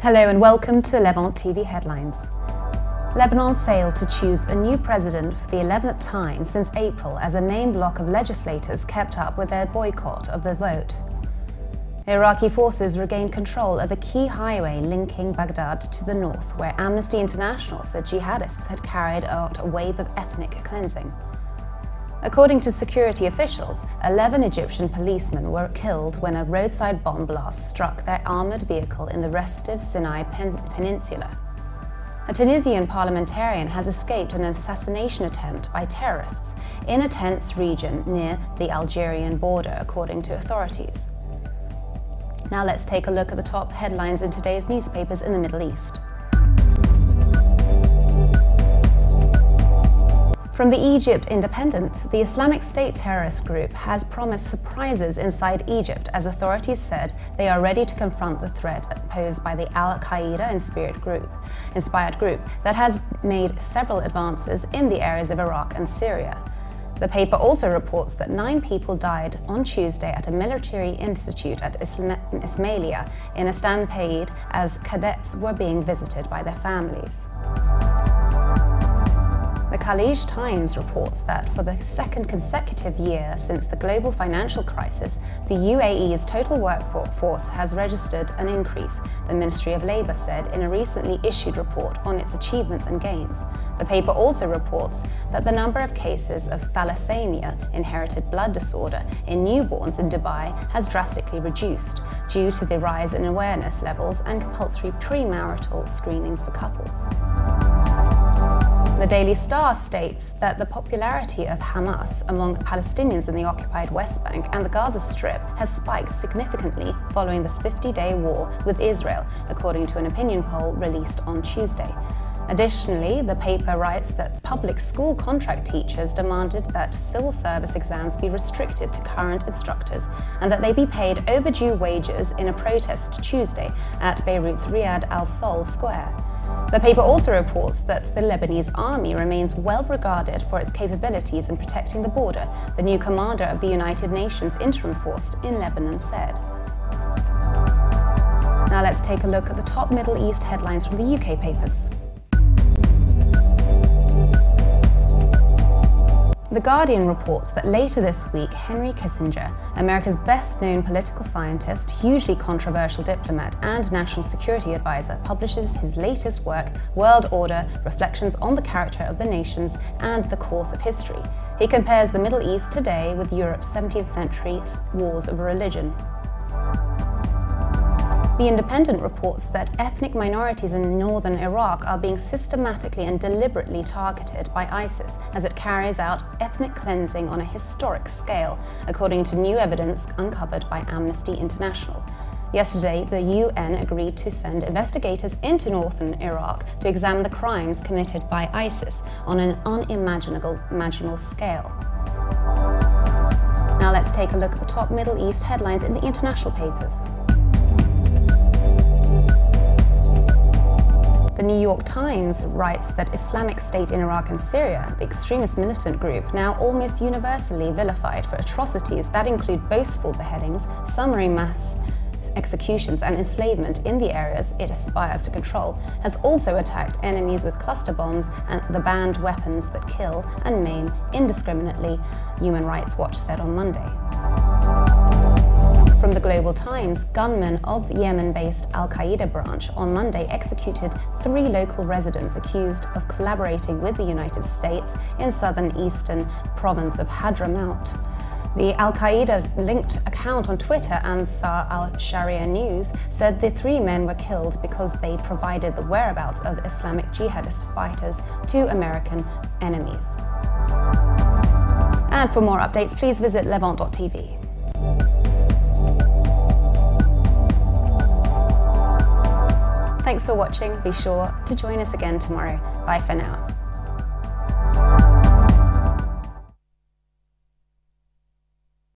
Hello and welcome to Levant TV Headlines. Lebanon failed to choose a new president for the 11th time since April as a main bloc of legislators kept up with their boycott of the vote. Iraqi forces regained control of a key highway linking Baghdad to the north, where Amnesty International said jihadists had carried out a wave of ethnic cleansing. According to security officials, 11 Egyptian policemen were killed when a roadside bomb blast struck their armoured vehicle in the restive Sinai Peninsula. A Tunisian parliamentarian has escaped an assassination attempt by terrorists in a tense region near the Algerian border, according to authorities. Now let's take a look at the top headlines in today's newspapers in the Middle East. From the Egypt Independent, the Islamic State terrorist group has promised surprises inside Egypt as authorities said they are ready to confront the threat posed by the Al-Qaeda inspired group that has made several advances in the areas of Iraq and Syria. The paper also reports that 9 people died on Tuesday at a military institute at Ismailia in a stampede as cadets were being visited by their families. The Khaleej Times reports that for the second consecutive year since the global financial crisis, the UAE's total workforce has registered an increase, the Ministry of Labour said in a recently issued report on its achievements and gains. The paper also reports that the number of cases of thalassemia, inherited blood disorder, in newborns in Dubai has drastically reduced due to the rise in awareness levels and compulsory premarital screenings for couples. The Daily Star states that the popularity of Hamas among Palestinians in the occupied West Bank and the Gaza Strip has spiked significantly following this 50-day war with Israel, according to an opinion poll released on Tuesday. Additionally, the paper writes that public school contract teachers demanded that civil service exams be restricted to current instructors and that they be paid overdue wages in a protest Tuesday at Beirut's Riyad al-Sol Square. The paper also reports that the Lebanese army remains well regarded for its capabilities in protecting the border, the new commander of the United Nations Interim Force in Lebanon said. Now let's take a look at the top Middle East headlines from the UK papers. The Guardian reports that later this week, Henry Kissinger, America's best-known political scientist, hugely controversial diplomat and national security advisor, publishes his latest work, World Order: Reflections on the Character of the Nations and the Course of History. He compares the Middle East today with Europe's 17th century wars of religion. The Independent reports that ethnic minorities in northern Iraq are being systematically and deliberately targeted by ISIS as it carries out ethnic cleansing on a historic scale, according to new evidence uncovered by Amnesty International. Yesterday, the UN agreed to send investigators into northern Iraq to examine the crimes committed by ISIS on an unimaginable scale. Now let's take a look at the top Middle East headlines in the international papers. The New York Times writes that Islamic State in Iraq and Syria, the extremist militant group, now almost universally vilified for atrocities that include boastful beheadings, summary mass executions and enslavement in the areas it aspires to control, has also attacked enemies with cluster bombs and the banned weapons that kill and maim indiscriminately, Human Rights Watch said on Monday. From the Global Times, gunmen of the Yemen-based Al-Qaeda branch on Monday executed 3 local residents accused of collaborating with the United States in southern eastern province of Hadramaut. The Al-Qaeda-linked account on Twitter, Ansar al-Sharia News, said the 3 men were killed because they provided the whereabouts of Islamic jihadist fighters to American enemies. And for more updates, please visit levant.tv. Thanks for watching. Be sure to join us again tomorrow. Bye for now.